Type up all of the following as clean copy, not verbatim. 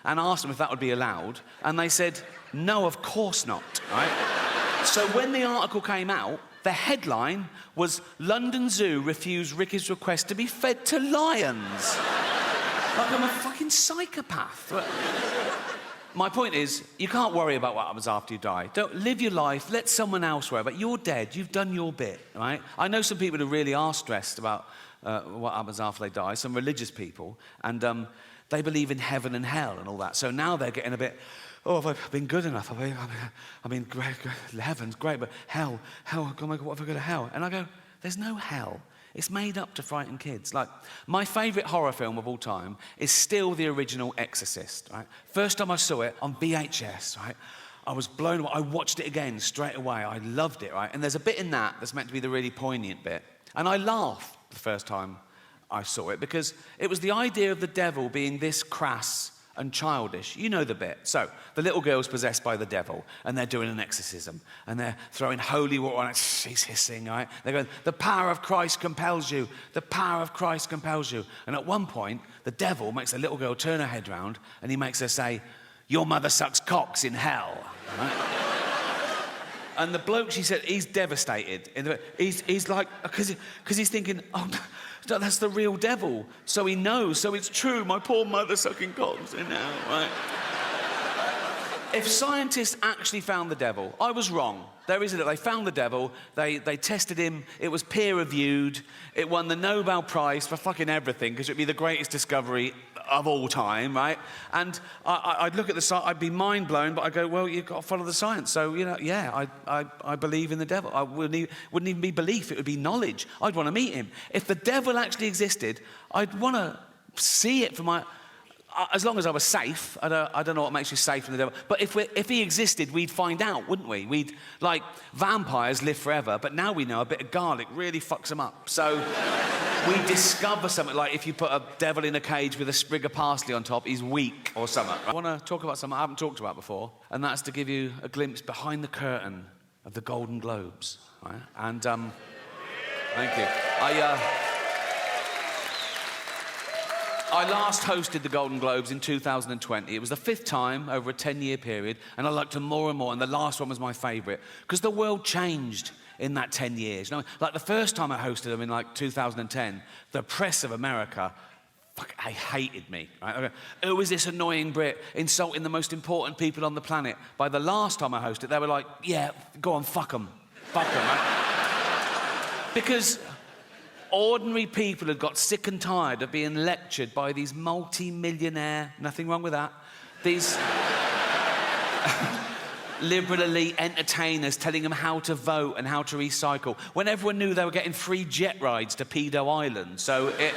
and asked them if that would be allowed, and they said, no, of course not, right? So when the article came out, the headline was, London Zoo refused Ricky's request to be fed to lions. Like I'm a fucking psychopath. My point is, you can't worry about what happens after you die. Don't live your life, let someone else worry about it. You're dead, you've done your bit, right? I know some people who really are stressed about what happens after they die, some religious people, and they believe in heaven and hell and all that. So now they're getting a bit, oh, have I been good enough? I mean, great, heaven's great, but hell, oh my God, what if I go to hell? And I go, there's no hell. It's made up to frighten kids. Like, my favourite horror film of all time is still the original Exorcist, right? First time I saw it on VHS, right? I was blown away. I watched it again straight away. I loved it, right? And there's a bit in that that's meant to be the really poignant bit. And I laughed the first time I saw it because it was the idea of the devil being this crass and childish. You know the bit. So, the little girl's possessed by the devil, and they're doing an exorcism, and they're throwing holy water on it. She's hissing, right? They're going, the power of Christ compels you. The power of Christ compels you. And at one point, the devil makes the little girl turn her head round, and he makes her say, your mother sucks cocks in hell. Right? And the bloke, she said, he's devastated. He's like, because he's thinking, oh, no, that's the real devil. So he knows, so it's true, my poor mother sucking cocks in hell, right? If scientists actually found the devil, I was wrong. There is it. They found the devil, they tested him, it was peer-reviewed, it won the Nobel Prize for fucking everything, because it would be the greatest discovery of all time, right? And I'd look at the science, I'd be mind-blown, but I'd go, well, you've got to follow the science. So, you know, yeah, I believe in the devil. I wouldn't even be belief, it would be knowledge. I'd want to meet him. If the devil actually existed, I'd want to see it for my... As long as I was safe. I don't know what makes you safe from the devil. But if he existed, we'd find out, wouldn't we? Like, vampires live forever, but now we know a bit of garlic really fucks them up. So we discover something, like if you put a devil in a cage with a sprig of parsley on top, he's weak or something. I want to talk about something I haven't talked about before, and that's to give you a glimpse behind the curtain of the Golden Globes. Right? And, thank you. I last hosted the Golden Globes in 2020. It was the 5th time over a 10-year period, and I liked them more and more, and the last one was my favourite, because the world changed in that 10 years. You know, like the first time I hosted them in like 2010, the press of America, they hated me. Right? Who is this annoying Brit insulting the most important people on the planet? By the last time I hosted, they were like, yeah, go on, fuck them. Fuck them, right? Because ordinary people had got sick and tired of being lectured by these multi-millionaire, nothing wrong with that, these liberal elite entertainers telling them how to vote and how to recycle, when everyone knew they were getting free jet rides to Pedo Island. So it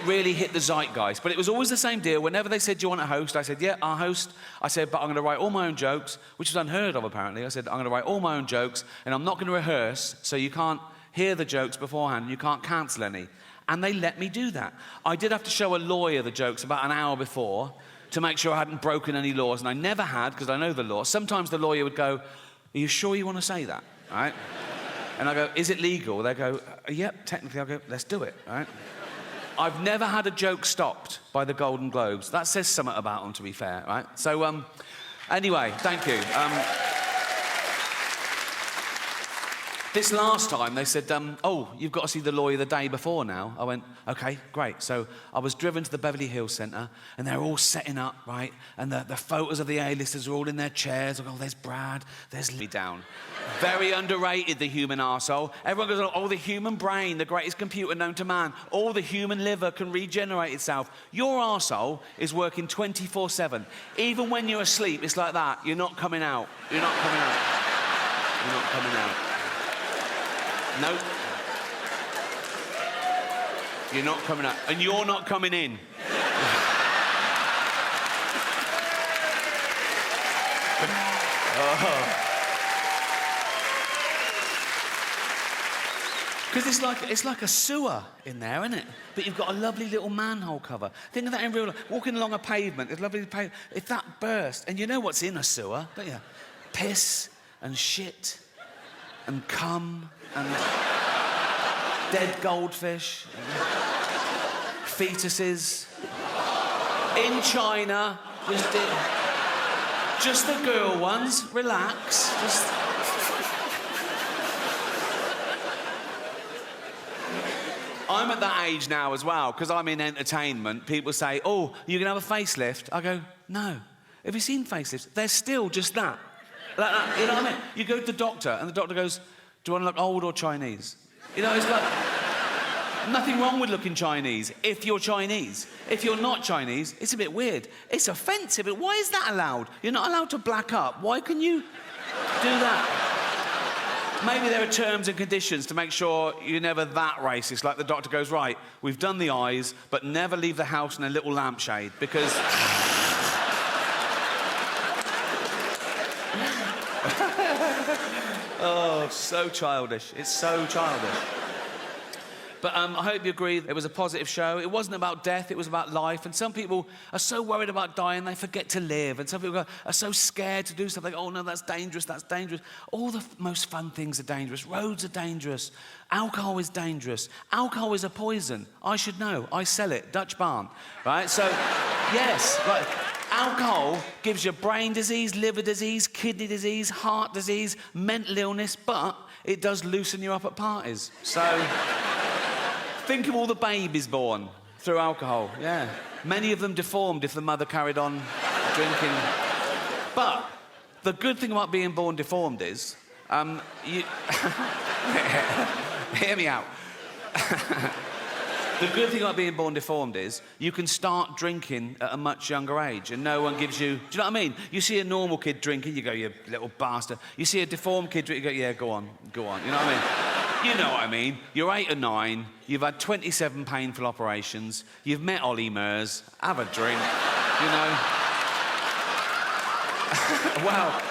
really hit the zeitgeist. But it was always the same deal. Whenever they said, do you want to host? I said, yeah, I'll host. I said, but I'm going to write all my own jokes, which is unheard of, apparently. I said, I'm going to write all my own jokes, and I'm not going to rehearse, so you can't hear the jokes beforehand, you can't cancel any. And they let me do that. I did have to show a lawyer the jokes about an hour before to make sure I hadn't broken any laws, and I never had, because I know the law. Sometimes the lawyer would go, are you sure you want to say that? Right? And I go, is it legal? They go, yep, technically. I go, let's do it, right? I've never had a joke stopped by the Golden Globes. That says something about them, to be fair, right? So, anyway, thank you. This last time, they said, oh, you've got to see the lawyer the day before now. I went, OK, great. So I was driven to the Beverly Hills Centre, and they're all setting up, right? And the photos of the A-listers are all in their chairs. I go, oh, there's Brad, there's Lee down. Very underrated, the human arsehole. Everyone goes, oh, the human brain, the greatest computer known to man. All the human liver can regenerate itself. Your arsehole is working 24/7. Even when you're asleep, it's like that. You're not coming out. You're not coming out. You're not coming out. No. You're not coming out. And you're not coming in. Because it's like a sewer in there, isn't it? But you've got a lovely little manhole cover. Think of that in real life. Walking along a pavement, it's lovely pavement. If that burst, and you know what's in a sewer, don't you? Piss and shit and cum and dead goldfish, and fetuses. In China, Just the girl ones. Relax. I'm at that age now as well, because I'm in entertainment. People say, oh, you can have a facelift. I go, no. Have you seen facelifts? They're still just that. Like that. You know what I mean? You go to the doctor, and the doctor goes, do you want to look old or Chinese? You know, it's like... Nothing wrong with looking Chinese if you're Chinese. If you're not Chinese, it's a bit weird. It's offensive. But why is that allowed? You're not allowed to black up. Why can you do that? Maybe there are terms and conditions to make sure you're never that racist. Like the doctor goes, right, we've done the eyes, but never leave the house in a little lampshade, because... Oh, so childish. It's so childish. But I hope you agree it was a positive show. It wasn't about death, it was about life. And some people are so worried about dying, they forget to live. And some people are so scared to do something. Oh, no, that's dangerous, that's dangerous. All the most fun things are dangerous. Roads are dangerous. Alcohol is dangerous. Alcohol is a poison. I should know. I sell it. Dutch barn. Right? So, yes. Right. Alcohol gives you brain disease, liver disease, kidney disease, heart disease, mental illness, but it does loosen you up at parties. So... Think of all the babies born through alcohol, yeah. Many of them deformed if the mother carried on drinking. But the good thing about being born deformed is, you... Hear me out. The good thing about being born deformed is you can start drinking at a much younger age and no one gives you... Do you know what I mean? You see a normal kid drinking, you go, you little bastard. You see a deformed kid drinking, you go, yeah, go on. You know what I mean? You know what I mean. You're 8 or 9, you've had 27 painful operations, you've met Ollie Murs, have a drink, you know. Well,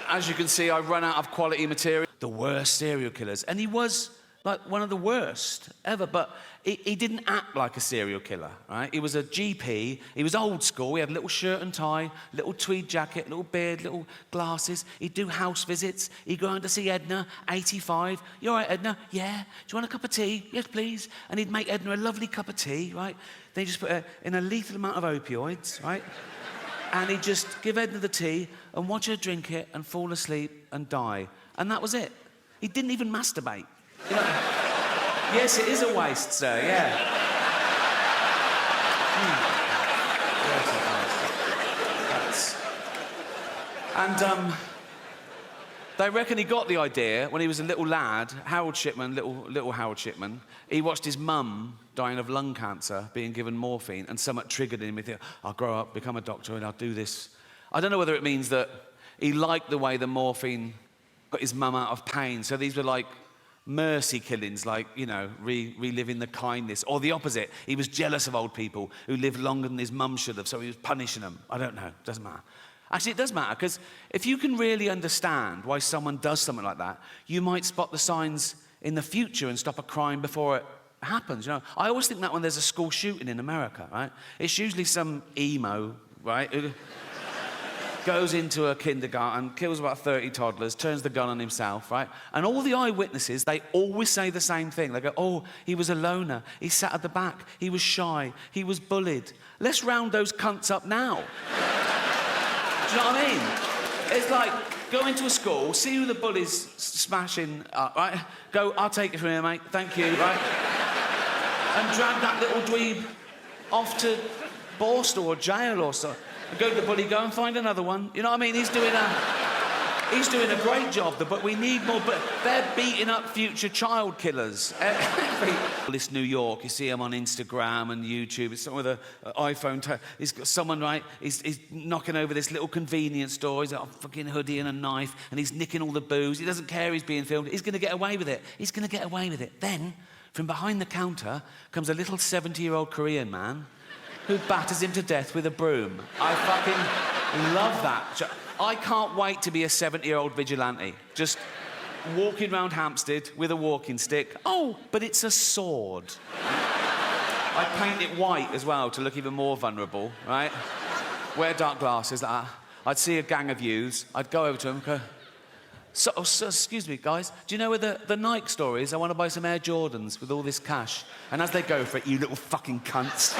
as you can see, I've run out of quality material. The worst serial killers, and he was like one of the worst ever, but he didn't act like a serial killer, right? He was a GP, he was old school, he had a little shirt and tie, little tweed jacket, little beard, little glasses. He'd do house visits, he'd go on to see Edna, 85. You all right, Edna? Yeah. Do you want a cup of tea? Yes, please. And he'd make Edna a lovely cup of tea, right? Then he'd just put her in a lethal amount of opioids, right? And he'd just give Edna the tea and watch her drink it and fall asleep and die. And that was it. He didn't even masturbate. You know, yes, it is a waste, sir, yeah. And they reckon he got the idea when he was a little lad, Harold Shipman, little Harold Shipman. He watched his mum dying of lung cancer, being given morphine, and somewhat triggered him. He thought, I'll grow up, become a doctor, and I'll do this. I don't know whether it means that he liked the way the morphine got his mum out of pain. So these were like mercy killings, like, you know, reliving the kindness. Or the opposite, he was jealous of old people who lived longer than his mum should have, so he was punishing them. I don't know, doesn't matter. Actually, it does matter, because if you can really understand why someone does something like that, you might spot the signs in the future and stop a crime before it happens, you know. I always think that when there's a school shooting in America, right, it's usually some emo, right, who goes into a kindergarten, kills about 30 toddlers, turns the gun on himself, right? And all the eyewitnesses, they always say the same thing. They go, oh, he was a loner, he sat at the back, he was shy, he was bullied. Let's round those cunts up now. Do you know what I mean? It's like, go into a school, see who the bully's smashing up, right? Go, I'll take it from here, mate, thank you, right? And drag that little dweeb off to Borstal or jail or so. Go to the bully, go and find another one. You know what I mean? He's doing a great job, but we need more. But they're beating up future child killers. This New York, you see him on Instagram and YouTube. It's someone with an iPhone. He's got someone, right? He's knocking over this little convenience store. He's got a fucking hoodie and a knife, and he's nicking all the booze. He doesn't care he's being filmed. He's going to get away with it. He's going to get away with it. Then, from behind the counter, comes a little 70-year-old Korean man who batters him to death with a broom. I fucking love that. I can't wait to be a 70-year-old vigilante, just walking around Hampstead with a walking stick. Oh, but it's a sword. I paint it white as well to look even more vulnerable, right? Wear dark glasses. I'd see a gang of youths. I'd go over to them and go, so, excuse me, guys, do you know where the Nike store is? I want to buy some Air Jordans with all this cash. And as they go for it, you little fucking cunts.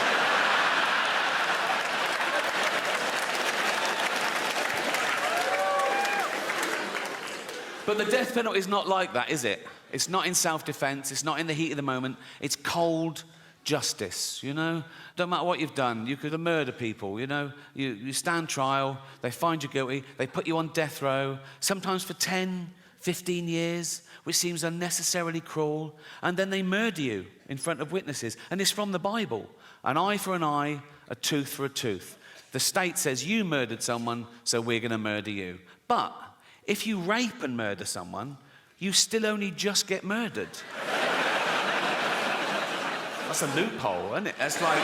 But the death penalty is not like that, is it? It's not in self-defense, it's not in the heat of the moment, it's cold justice, you know? Don't matter what you've done, you could have murdered people, you know? You stand trial, they find you guilty, they put you on death row, sometimes for 10, 15 years, which seems unnecessarily cruel, and then they murder you in front of witnesses. And it's from the Bible. An eye for an eye, a tooth for a tooth. The state says you murdered someone, so we're going to murder you. But if you rape and murder someone, you still only just get murdered. That's a loophole, isn't it? That's like...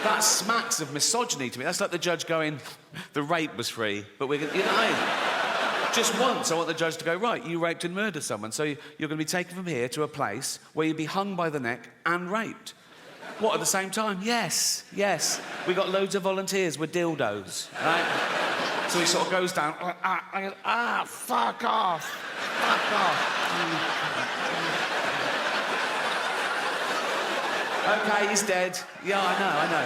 That smacks of misogyny to me. That's like the judge going, the rape was free, but we're going to... You know what I mean? Just once, I want the judge to go, right, you raped and murdered someone, so you're going to be taken from here to a place where you'll be hung by the neck and raped. What, at the same time? Yes, yes. We got loads of volunteers with dildos, right? So he sort of goes down, fuck off, fuck off. Okay, he's dead. Yeah, I know.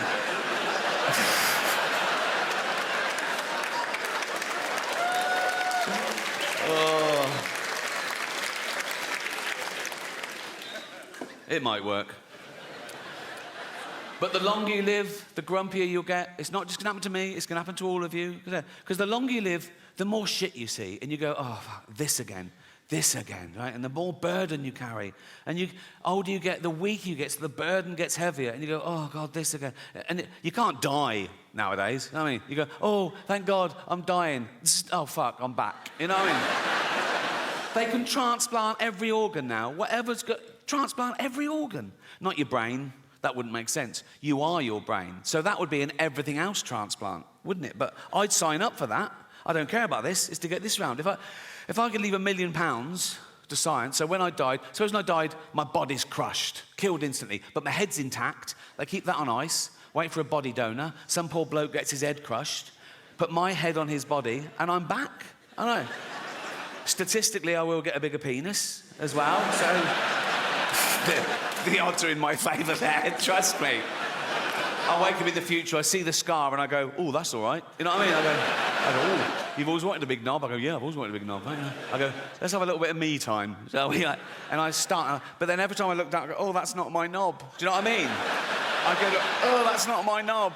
Oh. It might work. But the longer you live, the grumpier you'll get. It's not just going to happen to me, it's going to happen to all of you. Because the longer you live, the more shit you see. And you go, oh, fuck, this again, right? And the more burden you carry. And the older you get, the weaker you get, so the burden gets heavier. And you go, oh, God, this again. And you can't die nowadays. You know what I mean? You go, oh, thank God, I'm dying. Oh, fuck, I'm back. You know what I mean? They can transplant every organ now. Whatever's got... Transplant every organ. Not your brain. That wouldn't make sense. You are your brain. So that would be an everything else transplant, wouldn't it? But I'd sign up for that. I don't care about this. It's to get this round. If I could leave £1 million to science, so when I died, suppose when I died, my body's crushed, killed instantly, but my head's intact. They keep that on ice, waiting for a body donor. Some poor bloke gets his head crushed, put my head on his body, and I'm back. I know. Statistically, I will get a bigger penis as well, so... the odds are in my favour there, trust me. I wake up in the future, I see the scar, and I go, oh, that's all right. You know what I mean? I go, oh, you've always wanted a big knob? I go, yeah, I've always wanted a big knob. I go, let's have a little bit of me time. So and I start, but then every time I look down, I go, oh, that's not my knob. Do you know what I mean? I go, oh, that's not my knob.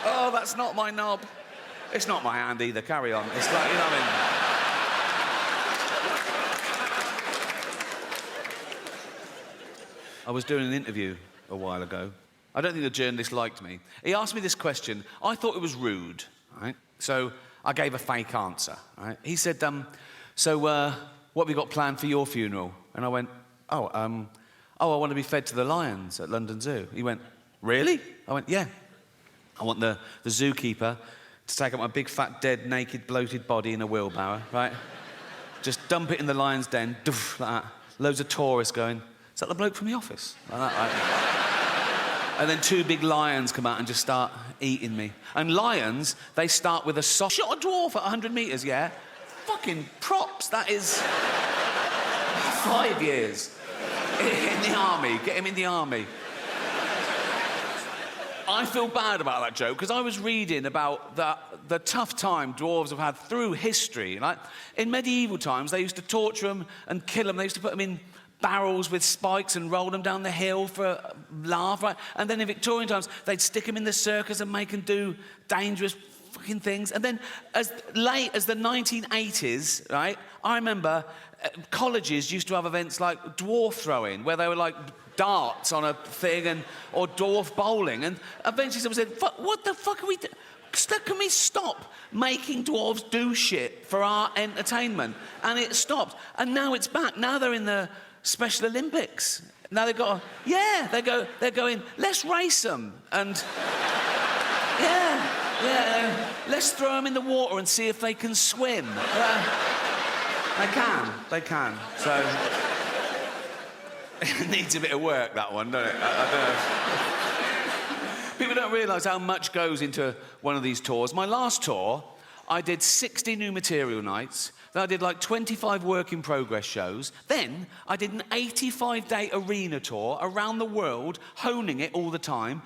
Oh, that's not my knob. It's not my hand either, carry on. It's like, you know what I mean? I was doing an interview a while ago. I don't think the journalist liked me. He asked me this question. I thought it was rude, right? So I gave a fake answer, right? He said, so what have you got planned for your funeral? And I went, I want to be fed to the lions at London Zoo. He went, really? I went, yeah. I want the zookeeper to take up my big, fat, dead, naked, bloated body in a wheelbarrow, right? Just dump it in the lion's den, doof, like that. Loads of tourists going, is that the bloke from The Office? Like that, right? And then 2 big lions come out and just start eating me. And lions, they start with a soft... Shot a dwarf at 100 metres, yeah? Fucking props, that is... 5 years. In the army, get him in the army. I feel bad about that joke, because I was reading about the tough time dwarves have had through history. Like, in medieval times, they used to torture them and kill them. They used to put them in barrels with spikes and roll them down the hill for a laugh, right? And then in Victorian times, they'd stick them in the circus and make them do dangerous fucking things. And then as late as the 1980s, right, I remember colleges used to have events like dwarf throwing, where they were like darts on a thing, or dwarf bowling. And eventually someone said, what the fuck are we doing? Can we stop making dwarves do shit for our entertainment? And it stopped. And now it's back. Now they're in the Special Olympics. Now they've got, they're going, let's race them. And, let's throw them in the water and see if they can swim. They can. So, it needs a bit of work, that one, doesn't it? I don't know. People don't realise how much goes into one of these tours. My last tour, I did 60 new material nights. Then I did like 25 work-in-progress shows. Then I did an 85-day arena tour around the world, honing it all the time.